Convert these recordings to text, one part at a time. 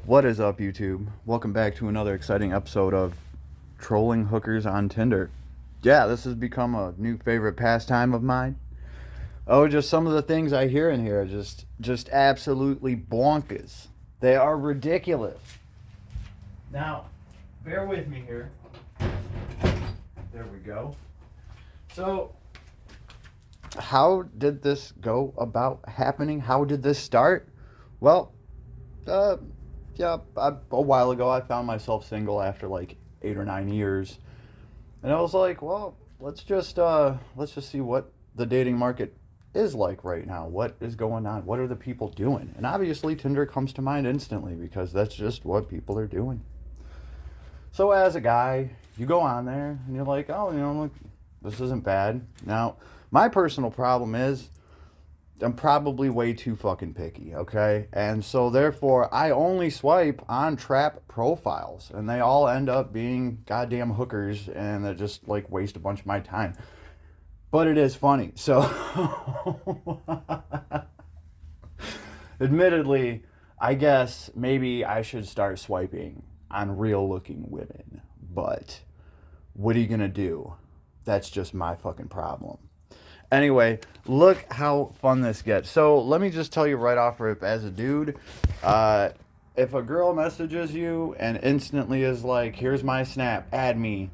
What is up, YouTube? Welcome back to another exciting episode of Trolling Hookers on Tinder. Yeah, this has become a new favorite pastime of mine. Oh, just some of the things I hear in here are just absolutely bonkers. They are ridiculous. Now, bear with me here. There we go. So, how did this go about happening? How did this start? Well, uh, a while ago I found myself single after like 8 or 9 years, and I was like, well, let's just see what the dating market is like right now. What is going on? What are the people doing? And obviously, Tinder comes to mind instantly because that's just what people are doing. So as a guy, you go on there and you're like, oh, look, this isn't bad. Now, my personal problem is I'm probably way too fucking picky, okay? And so therefore, I only swipe on trap profiles, and they all end up being goddamn hookers, and they just like waste a bunch of my time. But it is funny. So admittedly, I guess maybe I should start swiping on real looking women. But what are you gonna do? That's just my fucking problem. Anyway, look how fun this gets. So let me just tell you right off rip, as a dude, if a girl messages you and instantly is like, here's my snap, add me,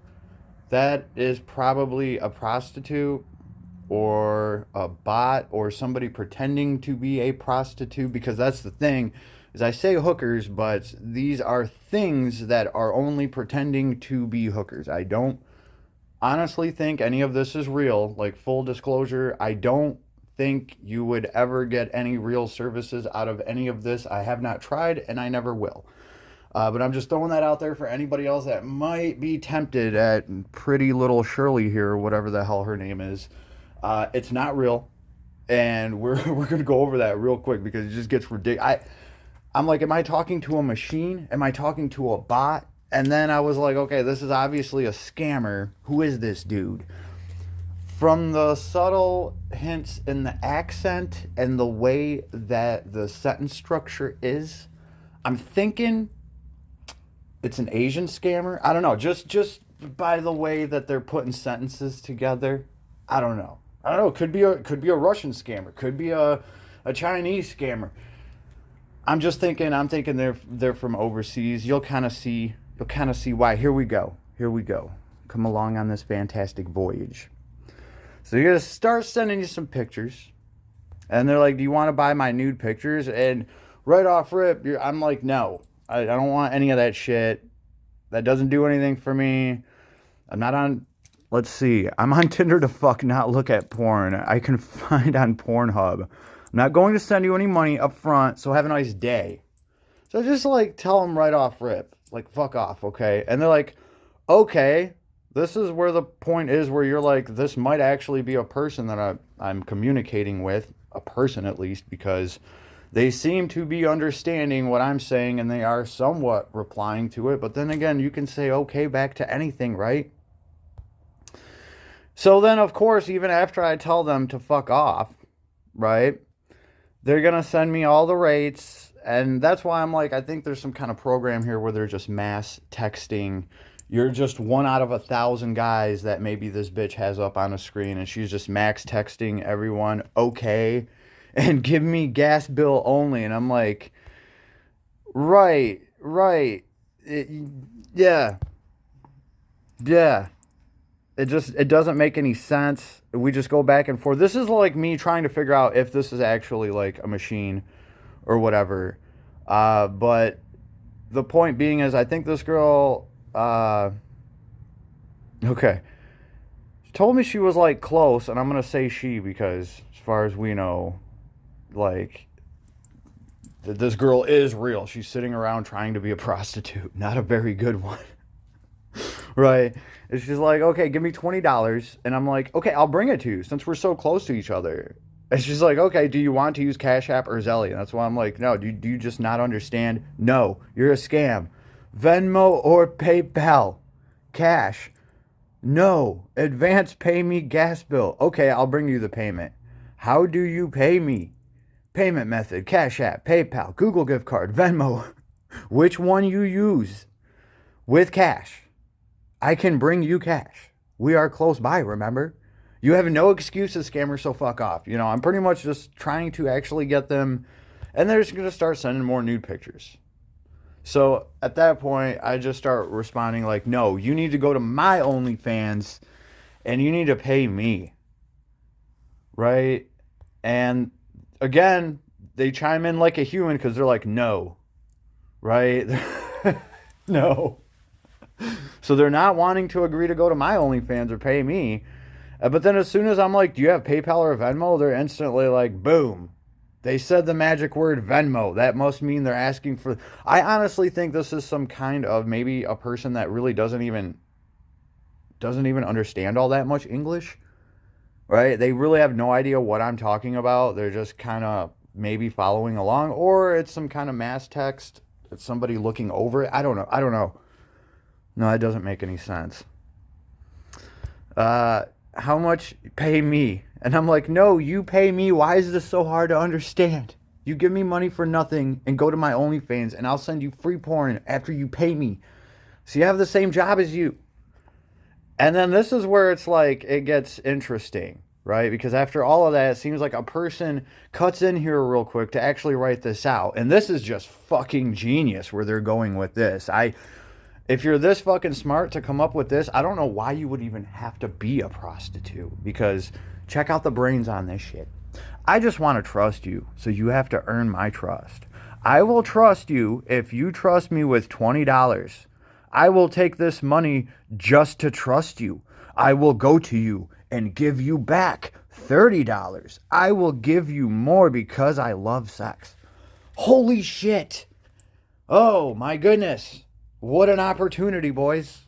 that is probably a prostitute or a bot or somebody pretending to be a prostitute, because that's the thing, is I say hookers, but these are things that are only pretending to be hookers. I don't honestly think any of this is real. Like, full disclosure, I don't think you would ever get any real services out of any of this. I have not tried, and I never will. But I'm just throwing that out there for anybody else that might be tempted at pretty little Shirley here, or whatever the hell her name is. It's not real, and we're gonna go over that real quick because it just gets ridiculous. I'm like, am I talking to a machine? Am I talking to a bot? And then I was like, okay, this is obviously a scammer. Who is this dude? From the subtle hints in the accent and the way that the sentence structure is, I'm thinking it's an Asian scammer. I don't know. Just by the way that they're putting sentences together, I don't know. Could be a Russian scammer. Could be a Chinese scammer. I'm thinking they're from overseas. You'll kind of see why. Here we go. Come along on this fantastic voyage. So you're going to start sending you some pictures. And they're like, do you want to buy my nude pictures? And right off rip, I'm like, no. I don't want any of that shit. That doesn't do anything for me. I'm not on... Let's see. I'm on Tinder to fuck not look at porn. I can find on Pornhub. I'm not going to send you any money up front, so have a nice day. So just like tell them right off rip. Like, fuck off, okay? And they're like, okay, this is where the point is where you're like, this might actually be a person that I'm communicating with, a person at least, because they seem to be understanding what I'm saying and they are somewhat replying to it. But then again, you can say okay back to anything, right? So then, of course, even after I tell them to fuck off, right, they're going to send me all the rates. And that's why I'm like, I think there's some kind of program here where they're just mass texting. You're just one out of 1,000 guys that maybe this bitch has up on a screen, and she's just max texting everyone, okay, and give me gas bill only. And I'm like, right. Yeah. It doesn't make any sense. We just go back and forth. This is like me trying to figure out if this is actually like a machine or whatever. But the point being is, I think this girl, okay, she told me she was like close, and I'm going to say she because as far as we know, like, this girl is real. She's sitting around trying to be a prostitute, not a very good one. Right? And she's like, okay, give me $20. And I'm like, okay, I'll bring it to you since we're so close to each other. And she's like, okay, do you want to use Cash App or Zelle? And that's why I'm like, no, do you just not understand? No, you're a scam. Venmo or PayPal. Cash. No. Advance pay me gas bill. Okay, I'll bring you the payment. How do you pay me? Payment method, Cash App, PayPal, Google gift card, Venmo. Which one you use with cash. I can bring you cash. We are close by, remember? You have no excuses, scammers, so fuck off. You know, I'm pretty much just trying to actually get them, and they're just going to start sending more nude pictures. So at that point, I just start responding like, no, you need to go to my OnlyFans and you need to pay me. Right? And again, they chime in like a human because they're like, no. Right? No. So they're not wanting to agree to go to my OnlyFans or pay me. But then as soon as I'm like, do you have PayPal or Venmo? They're instantly like, boom. They said the magic word Venmo. That must mean they're asking for. I honestly think this is some kind of maybe a person that really doesn't even understand all that much English. Right? They really have no idea what I'm talking about. They're just kind of maybe following along, or it's some kind of mass text. It's somebody looking over it. I don't know. No, that doesn't make any sense. How much pay me? And I'm like, no, you pay me. Why is this so hard to understand? You give me money for nothing and go to my OnlyFans and I'll send you free porn after you pay me. So you have the same job as you. And then this is where it's like, it gets interesting, right? Because after all of that, it seems like a person cuts in here real quick to actually write this out. And this is just fucking genius where they're going with this. If you're this fucking smart to come up with this, I don't know why you would even have to be a prostitute, because check out the brains on this shit. I just want to trust you, so you have to earn my trust. I will trust you if you trust me with $20. I will take this money just to trust you. I will go to you and give you back $30. I will give you more because I love sex. Holy shit. Oh my goodness. What an opportunity, boys.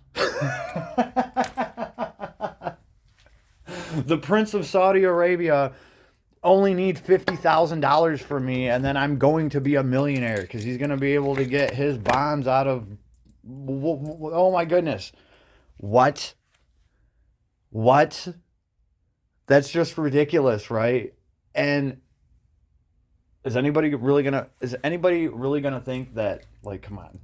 The Prince of Saudi Arabia only needs $50,000 from me, and then I'm going to be a millionaire because he's going to be able to get his bonds out of... Oh my goodness. What? That's just ridiculous, right? And is anybody really gonna think that, like, come on,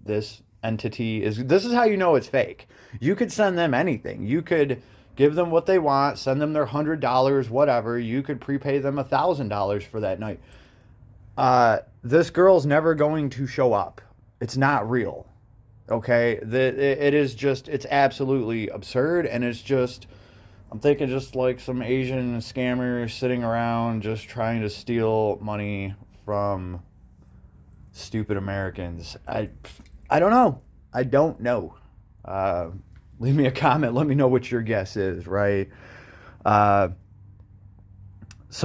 this is how you know it's fake. You could send them anything. You could give them what they want, send them their $100, whatever. You could prepay them $1,000 for that night. This girl's never going to show up. It's not real. Okay? It's absolutely absurd, and it's just, I'm thinking just like some Asian scammers sitting around just trying to steal money from stupid Americans. I don't know. I don't know. Leave me a comment. Let me know what your guess is, right? So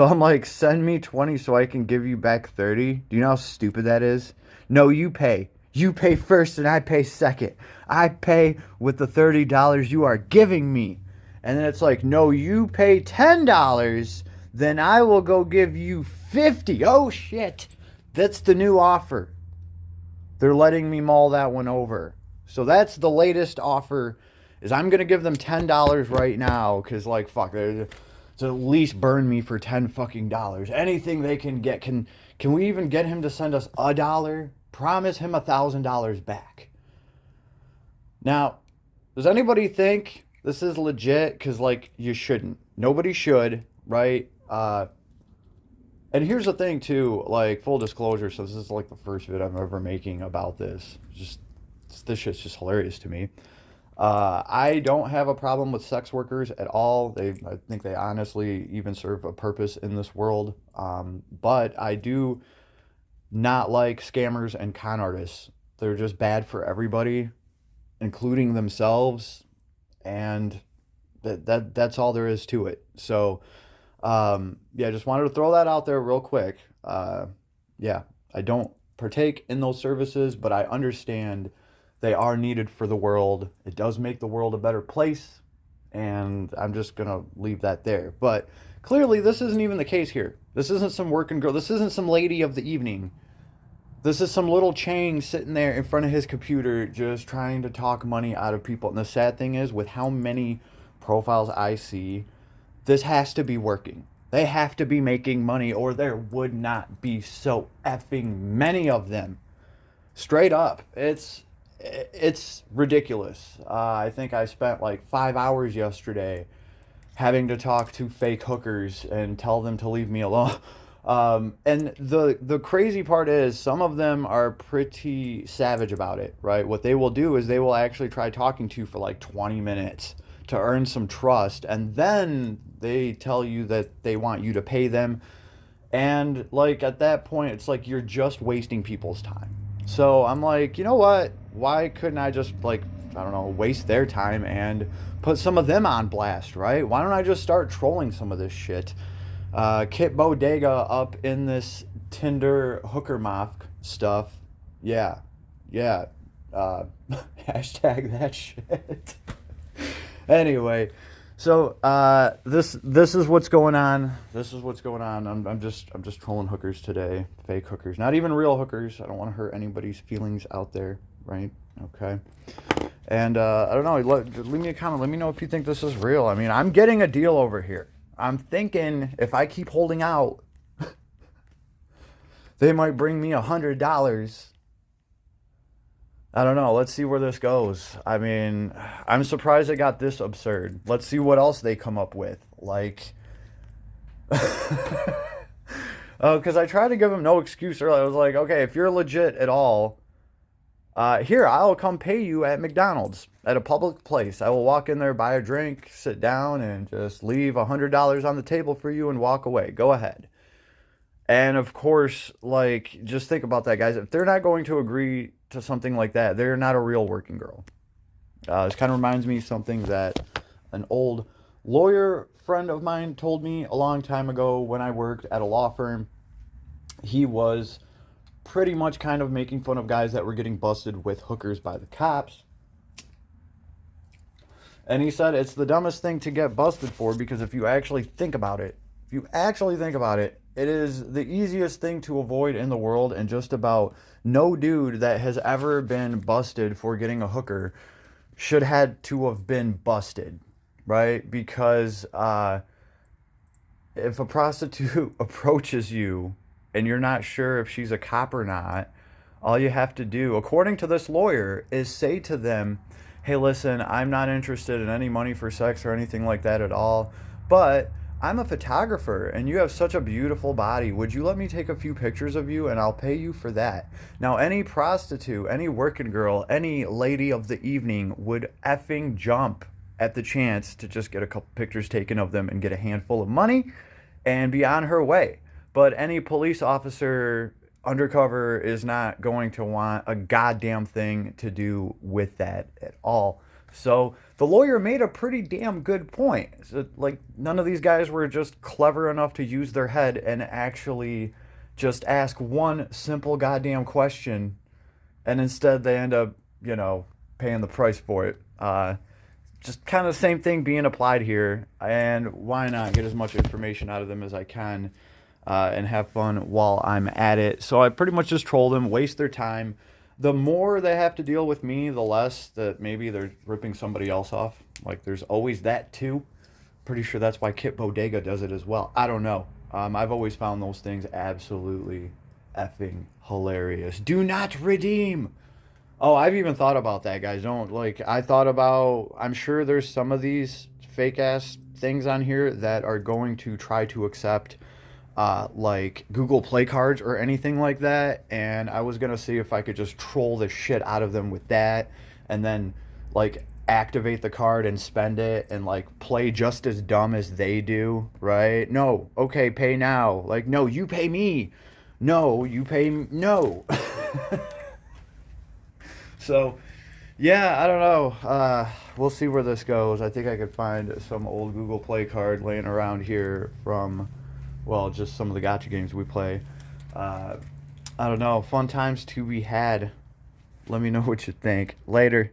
I'm like, send me 20 so I can give you back 30. Do you know how stupid that is? No, you pay. You pay first and I pay second. I pay with the $30 you are giving me. And then it's like, no, you pay $10, then I will go give you 50. Oh, shit. That's the new offer. They're letting me mull that one over. So that's the latest offer, is I'm going to give them $10 right now because, like, fuck, to at least burn me for $10 fucking dollars. Anything they can get. Can we even get him to send us $1? Promise him $1,000 back. Now, does anybody think this is legit? Because, like, you shouldn't. Nobody should, right? And here's the thing, too, like, full disclosure, so this is, like, the first vid I'm ever making about this. This shit's just hilarious to me. I don't have a problem with sex workers at all. I think they honestly even serve a purpose in this world. But I do not like scammers and con artists. They're just bad for everybody, including themselves, and that's all there is to it. So... yeah, just wanted to throw that out there real quick. Yeah, I don't partake in those services, but I understand they are needed for the world. It does make the world a better place, and I'm just gonna leave that there. But clearly, this isn't even the case here. This isn't some working girl. This isn't some lady of the evening. This is some little Chang sitting there in front of his computer just trying to talk money out of people. And the sad thing is, with how many profiles I see, this has to be working. They have to be making money, or there would not be so effing many of them. Straight up. It's ridiculous. I think I spent like 5 hours yesterday having to talk to fake hookers and tell them to leave me alone. And the crazy part is some of them are pretty savage about it, right? What they will do is they will actually try talking to you for like 20 minutes to earn some trust, and then they tell you that they want you to pay them. And like at that point, it's like you're just wasting people's time. So I'm like, you know what? Why couldn't I just like, I don't know, waste their time and put some of them on blast, right? Why don't I just start trolling some of this shit? Kit Bodega up in this Tinder hooker mock stuff. Yeah, yeah. Uh, hashtag that shit. Anyway, so this is what's going on. This is what's going on. I'm just trolling hookers today, fake hookers, not even real hookers. I don't want to hurt anybody's feelings out there, right? Okay. And I don't know. Leave me a comment. Let me know if you think this is real. I mean, I'm getting a deal over here. I'm thinking if I keep holding out, they might bring me $100. I don't know. Let's see where this goes. I mean, I'm surprised it got this absurd. Let's see what else they come up with. Like, because I tried to give them no excuse earlier. I was like, okay, if you're legit at all, here, I'll come pay you at McDonald's at a public place. I will walk in there, buy a drink, sit down, and just leave $100 on the table for you and walk away. Go ahead. And of course, like, just think about that, guys. If they're not going to agree to something like that, they're not a real working girl. This kind of reminds me of something that an old lawyer friend of mine told me a long time ago when I worked at a law firm. He was pretty much kind of making fun of guys that were getting busted with hookers by the cops. And he said it's the dumbest thing to get busted for, because if you actually think about it, it is the easiest thing to avoid in the world, and just about no dude that has ever been busted for getting a hooker should had to have been busted, right? Because if a prostitute approaches you and you're not sure if she's a cop or not, all you have to do, according to this lawyer, is say to them, hey, listen, I'm not interested in any money for sex or anything like that at all, but I'm a photographer and you have such a beautiful body. Would you let me take a few pictures of you and I'll pay you for that? Now, any prostitute, any working girl, any lady of the evening would effing jump at the chance to just get a couple pictures taken of them and get a handful of money and be on her way. But any police officer undercover is not going to want a goddamn thing to do with that at all. So the lawyer made a pretty damn good point. So, like, none of these guys were just clever enough to use their head and actually just ask one simple goddamn question, and instead they end up, you know, paying the price for it. Just kind of the same thing being applied here, and why not get as much information out of them as I can and have fun while I'm at it. So I pretty much just troll them, waste their time. The more they have to deal with me, the less that maybe they're ripping somebody else off. Like, there's always that too. Pretty sure that's why Kit Bodega does it as well. I don't know. I've always found those things absolutely effing hilarious. Do not redeem. Oh, I've even thought about that, guys. Don't, like, I thought about, I'm sure there's some of these fake ass things on here that are going to try to accept like Google Play cards or anything like that, and I was gonna see if I could just troll the shit out of them with that, and then like activate the card and spend it and like play just as dumb as they do, right? No, okay, pay now. Like, no, you pay me. No, you pay no. So yeah, I don't know. We'll see where this goes. I think I could find some old Google Play card laying around here from, well, just some of the gacha games we play. I don't know. Fun times to be had. Let me know what you think. Later.